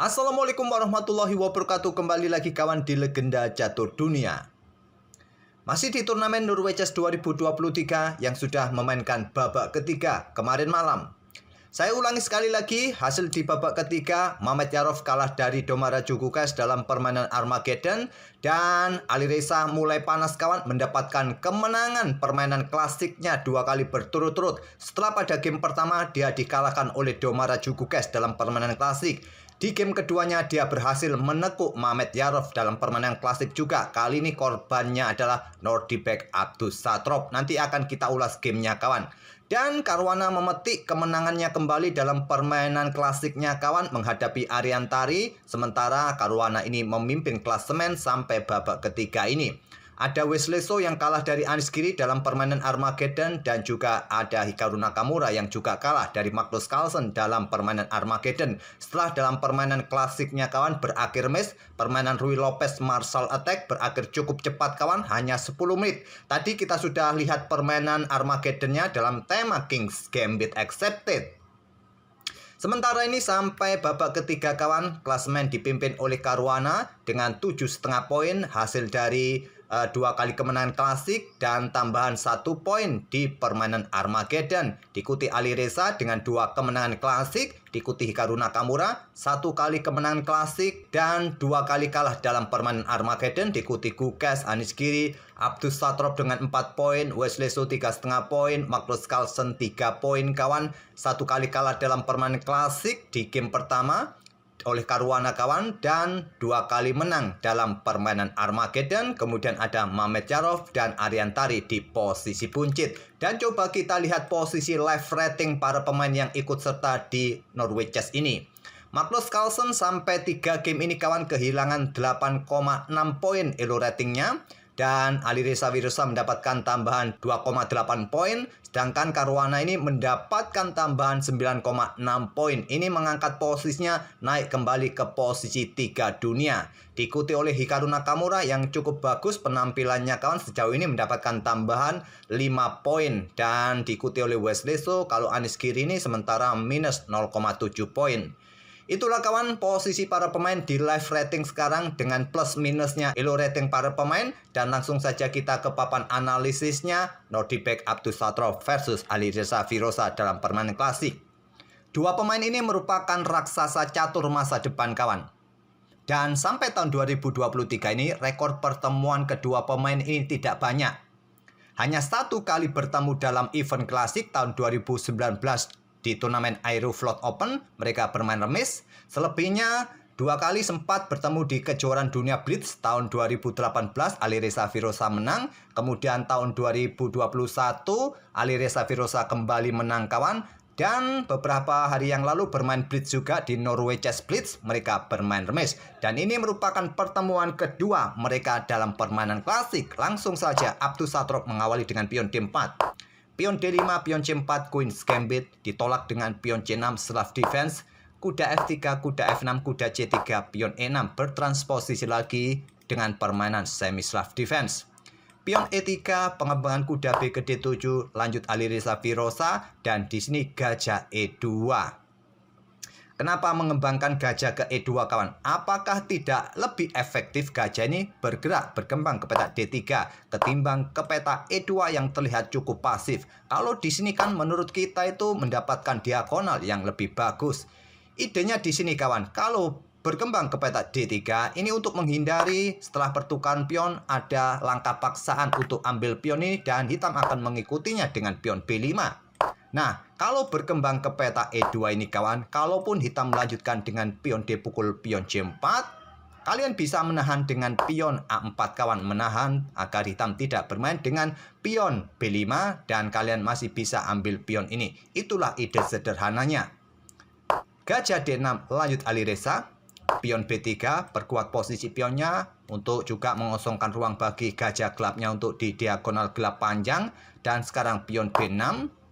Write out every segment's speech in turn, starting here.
Assalamualaikum warahmatullahi wabarakatuh. Kembali lagi kawan di Legenda Catur Dunia. Masih di turnamen Norwegian 2023 yang sudah memainkan babak ketiga kemarin malam. Saya ulangi sekali lagi, hasil di babak ketiga, Mamet Yarov kalah dari Domara Jugukes dalam permainan Armageddon. Dan Alireza mulai panas kawan, mendapatkan kemenangan permainan klasiknya 2 kali berturut-turut. Setelah pada game pertama dia dikalahkan oleh Domara Jugukes dalam permainan klasik. Di game keduanya dia berhasil menekuk Mamet Yarov dalam permainan klasik juga. Kali ini korbannya adalah Nordibek Abdussatrov. Nanti akan kita ulas gamenya kawan. Dan Caruana memetik kemenangannya kembali dalam permainan klasiknya kawan menghadapi Ariantari. Sementara Caruana ini memimpin klasemen sampai babak ketiga ini. Ada Wesleso yang kalah dari Anish Giri dalam permainan Armageddon. Dan juga ada Hikaru Nakamura yang juga kalah dari Magnus Carlsen dalam permainan Armageddon. Setelah dalam permainan klasiknya kawan berakhir match, permainan Ruy Lopez Martial Attack berakhir cukup cepat kawan, hanya 10 menit. Tadi kita sudah lihat permainan Armageddonnya dalam tema King's Gambit Accepted. Sementara ini sampai babak ketiga kawan, klasemen dipimpin oleh Caruana dengan 7,5 poin hasil dari 2 kali kemenangan klasik dan tambahan 1 poin di permainan Armageddon. Diikuti Alireza dengan 2 kemenangan klasik, diikuti Hikaru Nakamura 1 kali kemenangan klasik dan 2 kali kalah dalam permainan Armageddon. Diikuti Gukes, Anish Giri, Abdussatrov dengan 4 poin, Wesleso 3,5 poin, Magnus Carlsen 3 poin kawan. 1 kali kalah dalam permainan klasik di game pertama oleh Caruana kawan, dan 2 kali menang dalam permainan Armageddon. Kemudian ada Mamet Yarov dan Ariantari di posisi buncit. Dan coba kita lihat posisi live rating para pemain yang ikut serta di Norwegian ini. Magnus Carlsen sampai 3 game ini kawan kehilangan 8,6 poin elo ratingnya. Dan Alireza Firoza mendapatkan tambahan 2,8 poin. Sedangkan Caruana ini mendapatkan tambahan 9,6 poin. Ini mengangkat posisinya naik kembali ke posisi 3 dunia. Diikuti oleh Hikaru Nakamura yang cukup bagus penampilannya kawan. Sejauh ini mendapatkan tambahan 5 poin. Dan diikuti oleh Wesleso. Kalau Anish Giri ini sementara minus 0,7 poin. Itulah kawan posisi para pemain di live rating sekarang dengan plus minusnya elo rating para pemain. Dan langsung saja kita ke papan analisisnya Nordibek Abdussatrov versus Alireza Firoza dalam permainan klasik. 2 pemain ini merupakan raksasa catur masa depan kawan. Dan sampai tahun 2023 ini rekor pertemuan kedua pemain ini tidak banyak. Hanya 1 kali bertemu dalam event klasik tahun 2019 di turnamen Aeroflot Open, mereka bermain remis. Selebihnya 2 kali sempat bertemu di kejuaraan dunia Blitz tahun 2018, Alireza Firoza menang. Kemudian tahun 2021, Alireza Firoza kembali menang kawan. Dan beberapa hari yang lalu bermain Blitz juga di Norwegian Blitz, mereka bermain remis. Dan ini merupakan pertemuan kedua mereka dalam permainan klasik. Langsung saja Abdussatrov mengawali dengan pion D4. Pion D5, pion C4, Queen's Gambit, ditolak dengan pion C6, Slav Defense, kuda F3, kuda F6, kuda C3, pion E6, bertransposisi lagi dengan permainan semi-Slav Defense. Pion E3, pengembangan kuda B ke D7, lanjut Alireza Firoza, dan di sini gajah E2. Kenapa mengembangkan gajah ke E2 kawan? Apakah tidak lebih efektif gajah ini bergerak berkembang ke peta D3 ketimbang ke peta E2 yang terlihat cukup pasif? Kalau di sini kan menurut kita itu mendapatkan diagonal yang lebih bagus. Idenya di sini kawan, kalau berkembang ke peta D3 ini untuk menghindari setelah pertukaran pion ada langkah paksaan untuk ambil pion ini dan hitam akan mengikutinya dengan pion B5. Nah, kalau berkembang ke peta E2 ini kawan, kalaupun hitam melanjutkan dengan pion D pukul pion C4, kalian bisa menahan dengan pion A4 kawan, menahan agar hitam tidak bermain dengan pion B5 dan kalian masih bisa ambil pion ini. Itulah ide sederhananya. Gajah D6 lanjut Alireza, pion B3 perkuat posisi pionnya untuk juga mengosongkan ruang bagi gajah gelapnya untuk di diagonal gelap panjang. Dan sekarang pion B6,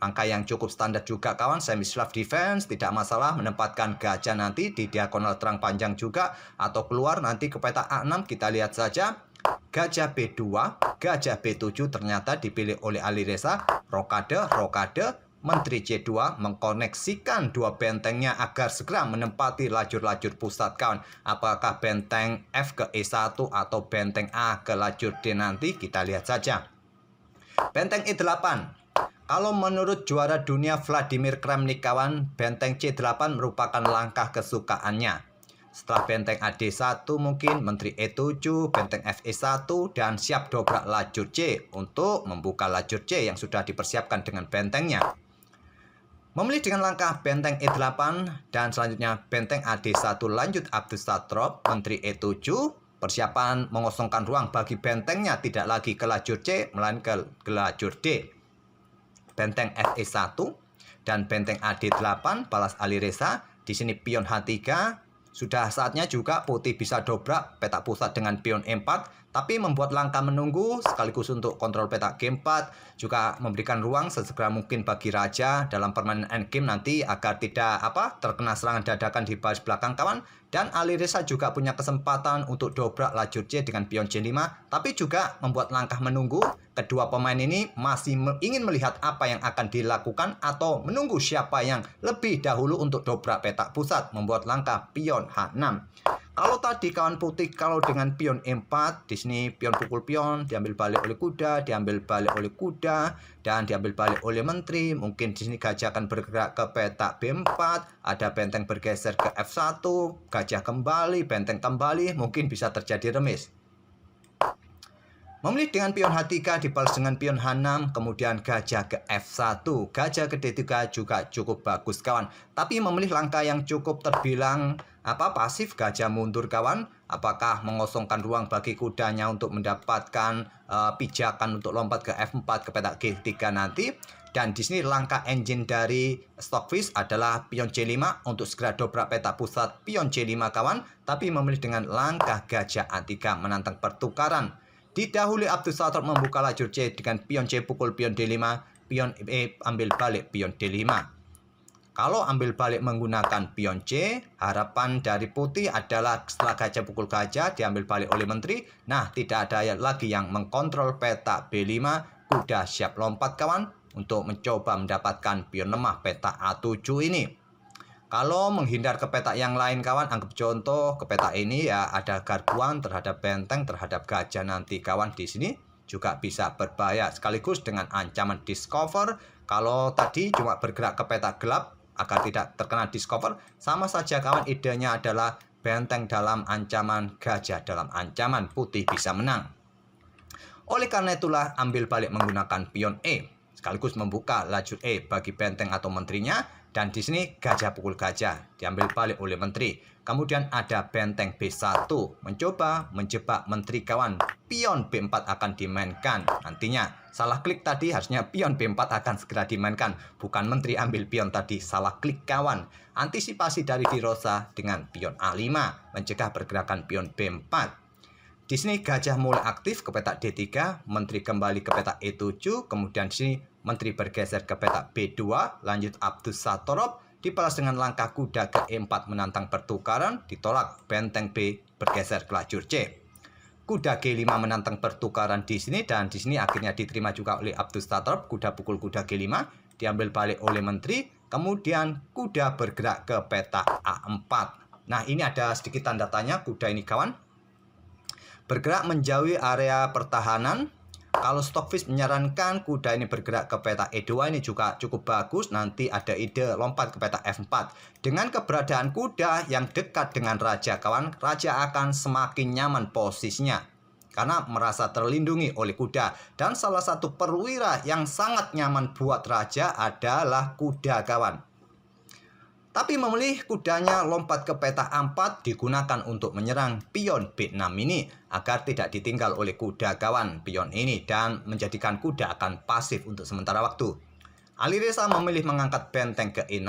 angka yang cukup standar juga kawan, semi-Slav Defense, tidak masalah menempatkan gajah nanti di diagonal terang panjang juga atau keluar nanti ke peta A6. Kita lihat saja gajah B2, gajah B7 ternyata dipilih oleh Alireza, rokade, rokade, Menteri C2 mengkoneksikan dua bentengnya agar segera menempati lajur-lajur pusat kawan. Apakah benteng F ke E1 atau benteng A ke lajur D nanti kita lihat saja. Benteng E8. Kalau menurut juara dunia Vladimir Kramnik kawan, benteng C8 merupakan langkah kesukaannya. Setelah benteng AD1 mungkin Menteri E7, benteng FE1 dan siap dobrak lajur C untuk membuka lajur C yang sudah dipersiapkan dengan bentengnya. Memilih dengan langkah benteng E8 dan selanjutnya benteng AD1 lanjut Abdusatrop, Menteri E7, persiapan mengosongkan ruang bagi bentengnya tidak lagi ke lajur C melainkan ke lajur D. Benteng FE1 dan benteng AD8 balas Alireza, di sini pion H3. Sudah saatnya juga putih bisa dobrak petak pusat dengan pion E4, tapi membuat langkah menunggu sekaligus untuk kontrol petak G4, juga memberikan ruang sesegera mungkin bagi raja dalam permainan endgame nanti agar tidak terkena serangan dadakan di baris belakang kawan. Dan Alireza juga punya kesempatan untuk dobrak lajur C dengan pion C5, tapi juga membuat langkah menunggu. Kedua pemain ini masih ingin melihat apa yang akan dilakukan atau menunggu siapa yang lebih dahulu untuk dobrak petak pusat, membuat langkah pion H6. Kalau tadi kawan putih kalau dengan pion E4, di sini pion pukul pion diambil balik oleh kuda, diambil balik oleh kuda dan diambil balik oleh menteri. Mungkin di sini gajah akan bergerak ke petak B4, ada benteng bergeser ke F1, gajah kembali, benteng kembali, mungkin bisa terjadi remis. Memilih dengan pion H3 dibalas dengan pion H6, kemudian gajah ke F1. Gajah ke D3 juga cukup bagus kawan. Tapi memilih langkah yang cukup terbilang pasif, gajah mundur kawan. Apakah mengosongkan ruang bagi kudanya untuk mendapatkan pijakan untuk lompat ke F4 ke petak G3 nanti. Dan di sini langkah engine dari Stockfish adalah pion C5 untuk segera dobrak petak pusat pion C5 kawan. Tapi memilih dengan langkah gajah A3 menantang pertukaran. Didahului Abdusatrop membuka lajur C dengan pion C pukul pion D5, pion E ambil balik pion D5. Kalau ambil balik menggunakan pion C, harapan dari putih adalah setelah gajah pukul gajah diambil balik oleh menteri. Nah, tidak ada lagi yang mengkontrol petak B5, kuda siap lompat kawan untuk mencoba mendapatkan pion lemah petak A7 ini. Kalau menghindar ke petak yang lain kawan, anggap contoh ke petak ini ya ada garbuan terhadap benteng terhadap gajah nanti kawan, di sini juga bisa berbahaya sekaligus dengan ancaman discover. Kalau tadi cuma bergerak ke petak gelap agar tidak terkena discover, sama saja kawan, idenya adalah benteng dalam ancaman, gajah dalam ancaman, putih bisa menang. Oleh karena itulah ambil balik menggunakan pion E sekaligus membuka lajur E bagi benteng atau menterinya. Dan di sini gajah pukul gajah diambil balik oleh menteri. Kemudian ada benteng B1 mencoba menjebak menteri kawan. Pion B4 akan dimainkan. Nantinya salah klik tadi, harusnya pion B4 akan segera dimainkan. Bukan menteri ambil pion tadi, salah klik kawan. Antisipasi dari Firoza dengan pion A5 mencegah pergerakan pion B4. Di sini gajah mulai aktif ke petak D3, menteri kembali ke petak E7, kemudian di sini menteri bergeser ke petak B2, lanjut Abdusatrop, dibalas dengan langkah kuda ke E4 menantang pertukaran, ditolak benteng B bergeser ke lajur C. Kuda G5 menantang pertukaran di sini dan di sini akhirnya diterima juga oleh Abdusatrop, kuda pukul kuda G5, diambil balik oleh menteri, kemudian kuda bergerak ke petak A4. Nah, ini ada sedikit tanda tanya kuda ini kawan. Bergerak menjauhi area pertahanan. Kalau Stockfish menyarankan kuda ini bergerak ke petak E2 ini juga cukup bagus. Nanti ada ide lompat ke petak F4. Dengan keberadaan kuda yang dekat dengan raja kawan, raja akan semakin nyaman posisinya karena merasa terlindungi oleh kuda. Dan salah satu perwira yang sangat nyaman buat raja adalah kuda kawan. Tapi memilih kudanya lompat ke petak A4 digunakan untuk menyerang pion B6 ini agar tidak ditinggal oleh kuda kawan pion ini dan menjadikan kuda akan pasif untuk sementara waktu. Alireza memilih mengangkat benteng ke E6,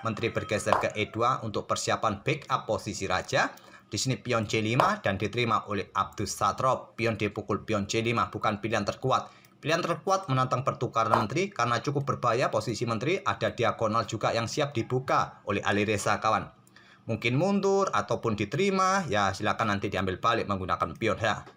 menteri bergeser ke E2 untuk persiapan backup posisi raja. Di sini pion C5 dan diterima oleh Abdusatrop. Pion dipukul pion C5 bukan pilihan terkuat. Pilihan terkuat menantang pertukaran menteri karena cukup berbahaya posisi menteri, ada diagonal juga yang siap dibuka oleh Alireza kawan. Mungkin mundur ataupun diterima, ya silakan nanti diambil balik menggunakan pion H.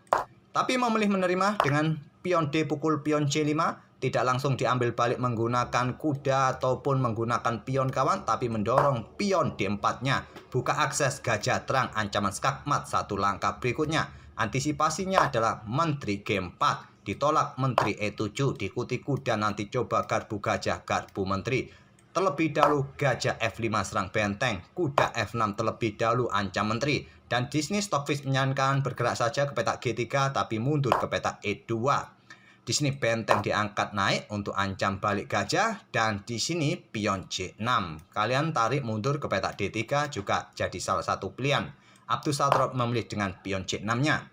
Tapi memilih menerima dengan pion D pukul pion C5, tidak langsung diambil balik menggunakan kuda ataupun menggunakan pion kawan, tapi mendorong pion D4-nya. Buka akses gajah terang, ancaman skakmat satu langkah berikutnya. Antisipasinya adalah menteri G4, ditolak menteri E7, diikuti kuda nanti coba garbu gajah, garbu menteri. Terlebih dahulu gajah F5 serang benteng, kuda F6 terlebih dahulu ancam menteri. Dan di sini Stockfish menyarankan bergerak saja ke petak G3 tapi mundur ke petak E2. Di sini benteng diangkat naik untuk ancam balik gajah, dan di sini pion C6. Kalian tarik mundur ke petak D3 juga jadi salah satu pilihan. Abdus Satrop memilih dengan pion C6-nya.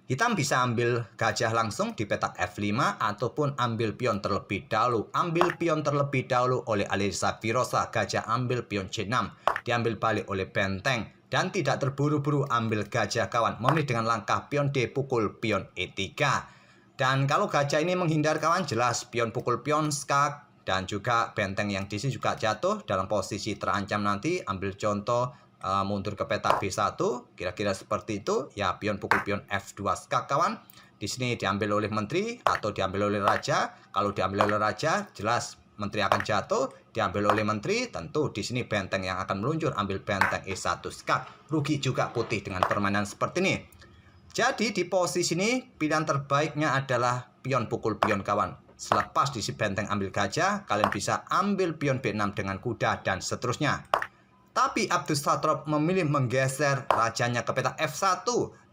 Hitam bisa ambil gajah langsung di petak F5 ataupun ambil pion terlebih dahulu. Ambil pion terlebih dahulu oleh Alireza Firoza, gajah ambil pion C6, diambil balik oleh benteng. Dan tidak terburu-buru ambil gajah kawan, memilih dengan langkah pion D pukul pion E3. Dan kalau gajah ini menghindar kawan, jelas pion pukul pion skak, dan juga benteng yang di sini juga jatuh dalam posisi terancam nanti. Ambil contoh mundur ke petak B1, kira-kira seperti itu. Ya, pion pukul pion F2 skak kawan. Di sini diambil oleh menteri atau diambil oleh raja. Kalau diambil oleh raja, jelas menteri akan jatuh. Diambil oleh menteri, tentu di sini benteng yang akan meluncur, ambil benteng E1 skak. Rugi juga putih dengan permainan seperti ini. Jadi di posisi ini pilihan terbaiknya adalah pion pukul pion kawan. Selepas di si benteng ambil gajah, kalian bisa ambil pion B6 dengan kuda dan seterusnya. Tapi Abdus Satrop memilih menggeser rajanya ke petak F1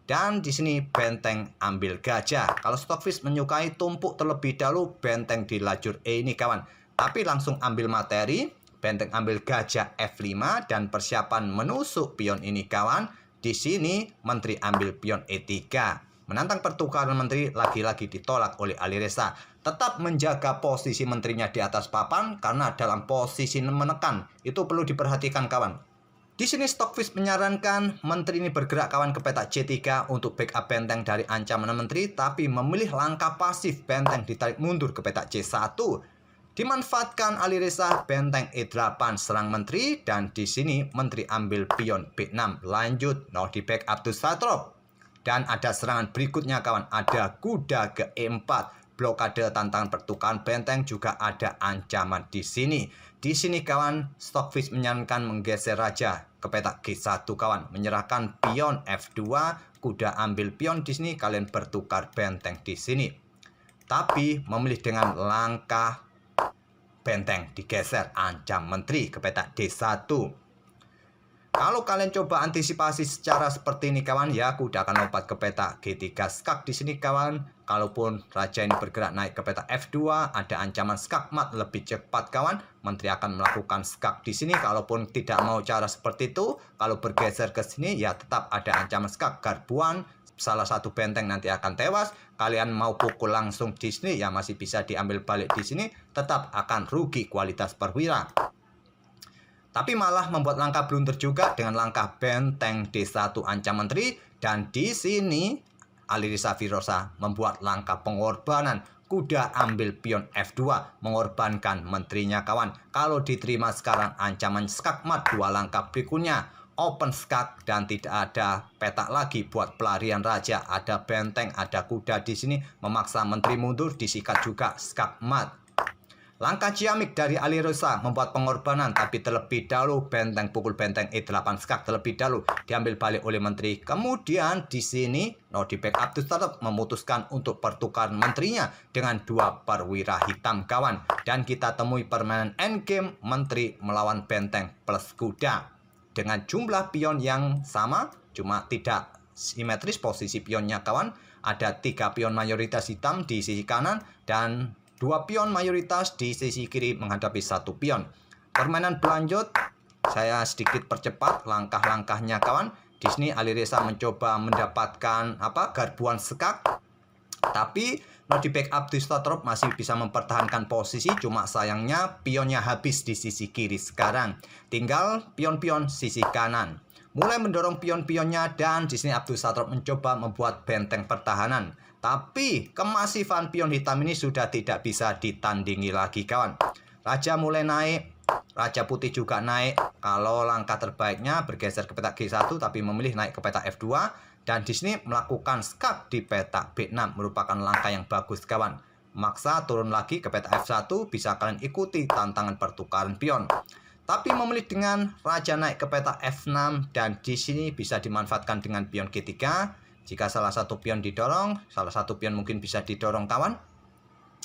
dan di sini benteng ambil gajah. Kalau Stockfish menyukai tumpuk terlebih dahulu benteng di lajur E ini kawan. Tapi langsung ambil materi, benteng ambil gajah F5 dan persiapan menusuk pion ini kawan. Di sini menteri ambil pion E3. Menantang pertukaran menteri lagi-lagi ditolak oleh Alireza. Tetap menjaga posisi menterinya di atas papan karena dalam posisi menekan. Itu perlu diperhatikan kawan. Di sini Stockfish menyarankan menteri ini bergerak kawan ke petak C3 untuk backup benteng dari ancaman menteri, tapi memilih langkah pasif, benteng ditarik mundur ke petak C1. Dimanfaatkan Alireza, benteng E8 serang menteri, dan di sini menteri ambil pion B6. Lanjut, di backup Abdus Satrop. Dan ada serangan berikutnya kawan, ada kuda ke E4. Blokade tantangan pertukaran benteng, juga ada ancaman di sini. Di sini kawan, Stockfish menyarankan menggeser raja ke petak G1 kawan, menyerahkan pion F2, kuda ambil pion di sini, kalian bertukar benteng di sini. Tapi memilih dengan langkah benteng digeser, ancam menteri ke petak D1. Kalau kalian coba antisipasi secara seperti ini kawan, ya kuda akan lompat ke petak G3 skak di sini kawan. Kalaupun raja ini bergerak naik ke petak F2, ada ancaman skakmat lebih cepat kawan. Menteri akan melakukan skak di sini. Kalaupun tidak mau cara seperti itu, kalau bergeser ke sini ya tetap ada ancaman skak, garbuan. Salah satu benteng nanti akan tewas. Kalian mau pukul langsung di sini ya masih bisa diambil balik di sini, tetap akan rugi kualitas perwira. Tapi malah membuat langkah blunder juga dengan langkah benteng D1 ancam menteri, dan di sini Alireza Firoza membuat langkah pengorbanan. Kuda ambil pion F2, mengorbankan menterinya kawan. Kalau diterima sekarang ancaman skakmat, dua langkah berikutnya open skak dan tidak ada petak lagi buat pelarian raja. Ada benteng, ada kuda di sini, memaksa menteri mundur, disikat juga skakmat. Langkah ciamik dari Alireza membuat pengorbanan, tapi terlebih dahulu benteng pukul benteng E8 skak terlebih dahulu diambil balik oleh menteri. Kemudian di sini di backup tetap memutuskan untuk pertukaran menterinya dengan dua perwira hitam kawan. Dan kita temui permainan endgame menteri melawan benteng plus kuda dengan jumlah pion yang sama, cuma tidak simetris posisi pionnya kawan. Ada 3 pion mayoritas hitam di sisi kanan dan 2 pion mayoritas di sisi kiri menghadapi 1 pion. Permainan berlanjut, saya sedikit percepat langkah-langkahnya kawan. Di sini Alireza mencoba mendapatkan garbuan skak, tapi di backup di Statrop masih bisa mempertahankan posisi, cuma sayangnya pionnya habis di sisi kiri sekarang. Tinggal pion-pion sisi kanan. Mulai mendorong pion-pionnya dan di sini Abdus Satrop mencoba membuat benteng pertahanan. Tapi kemasifan pion hitam ini sudah tidak bisa ditandingi lagi kawan. Raja mulai naik, raja putih juga naik. Kalau langkah terbaiknya bergeser ke petak G1 tapi memilih naik ke petak F2. Dan di sini melakukan skak di petak B6 merupakan langkah yang bagus kawan. Maksa turun lagi ke petak F1 bisa kalian ikuti tantangan pertukaran pion. Tapi memilih dengan raja naik ke petak F6 dan di sini bisa dimanfaatkan dengan pion G3. Jika salah satu pion didorong, salah satu pion mungkin bisa didorong kawan.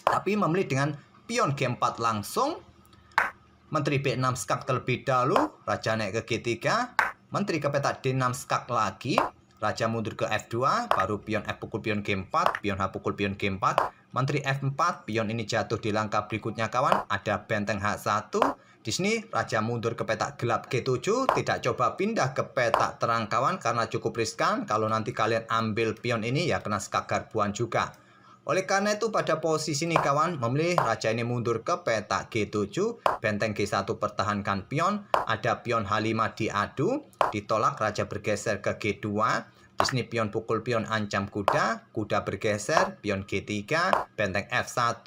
Tapi memilih dengan pion G4 langsung. Menteri B6 skak terlebih dahulu, raja naik ke G3, menteri ke petak D6 skak lagi, raja mundur ke F2, baru pion F pukul pion G4, pion H pukul pion G4, menteri F4, pion ini jatuh di langkah berikutnya kawan, ada benteng H1. Di sini raja mundur ke petak gelap G7, tidak coba pindah ke petak terang kawan karena cukup riskan. Kalau nanti kalian ambil pion ini ya kena skak garbuan juga. Oleh karena itu pada posisi ini kawan memilih raja ini mundur ke petak G7, benteng G1 pertahankan pion, ada pion H5 diadu, ditolak raja bergeser ke G2. Di sini pion pukul pion ancam kuda, kuda bergeser, pion G3, benteng F1.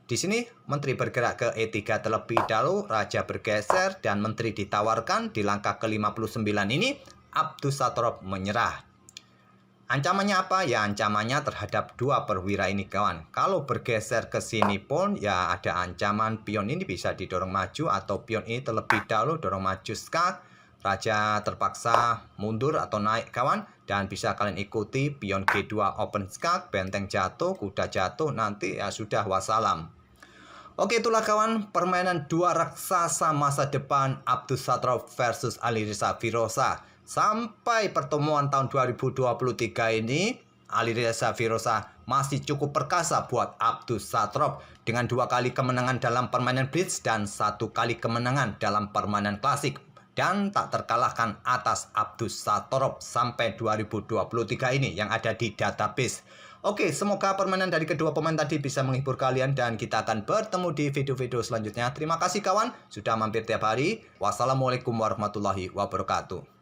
Di sini menteri bergerak ke E3 terlebih dahulu, raja bergeser dan menteri ditawarkan di langkah ke-59 ini Abdus Satrov menyerah. Ancamannya apa? Ya ancamannya terhadap dua perwira ini kawan. Kalau bergeser ke sini pun ya ada ancaman pion ini bisa didorong maju atau pion ini terlebih dahulu dorong maju skak. Raja terpaksa mundur atau naik kawan dan bisa kalian ikuti pion G2 open skak, benteng jatuh, kuda jatuh, nanti ya sudah wassalam. Oke, itulah kawan permainan dua raksasa masa depan Abdus Satrov versus Alireza Firoza. Sampai pertemuan tahun 2023 ini Alireza Firoza masih cukup perkasa buat Abdus Satrov dengan 2 kali kemenangan dalam permainan blitz dan 1 kali kemenangan dalam permainan klasik. Dan tak terkalahkan atas Abdus Satrov sampai 2023 ini yang ada di database. Oke, semoga permainan dari kedua pemain tadi bisa menghibur kalian dan kita akan bertemu di video-video selanjutnya. Terima kasih kawan sudah mampir tiap hari. Wassalamualaikum warahmatullahi wabarakatuh.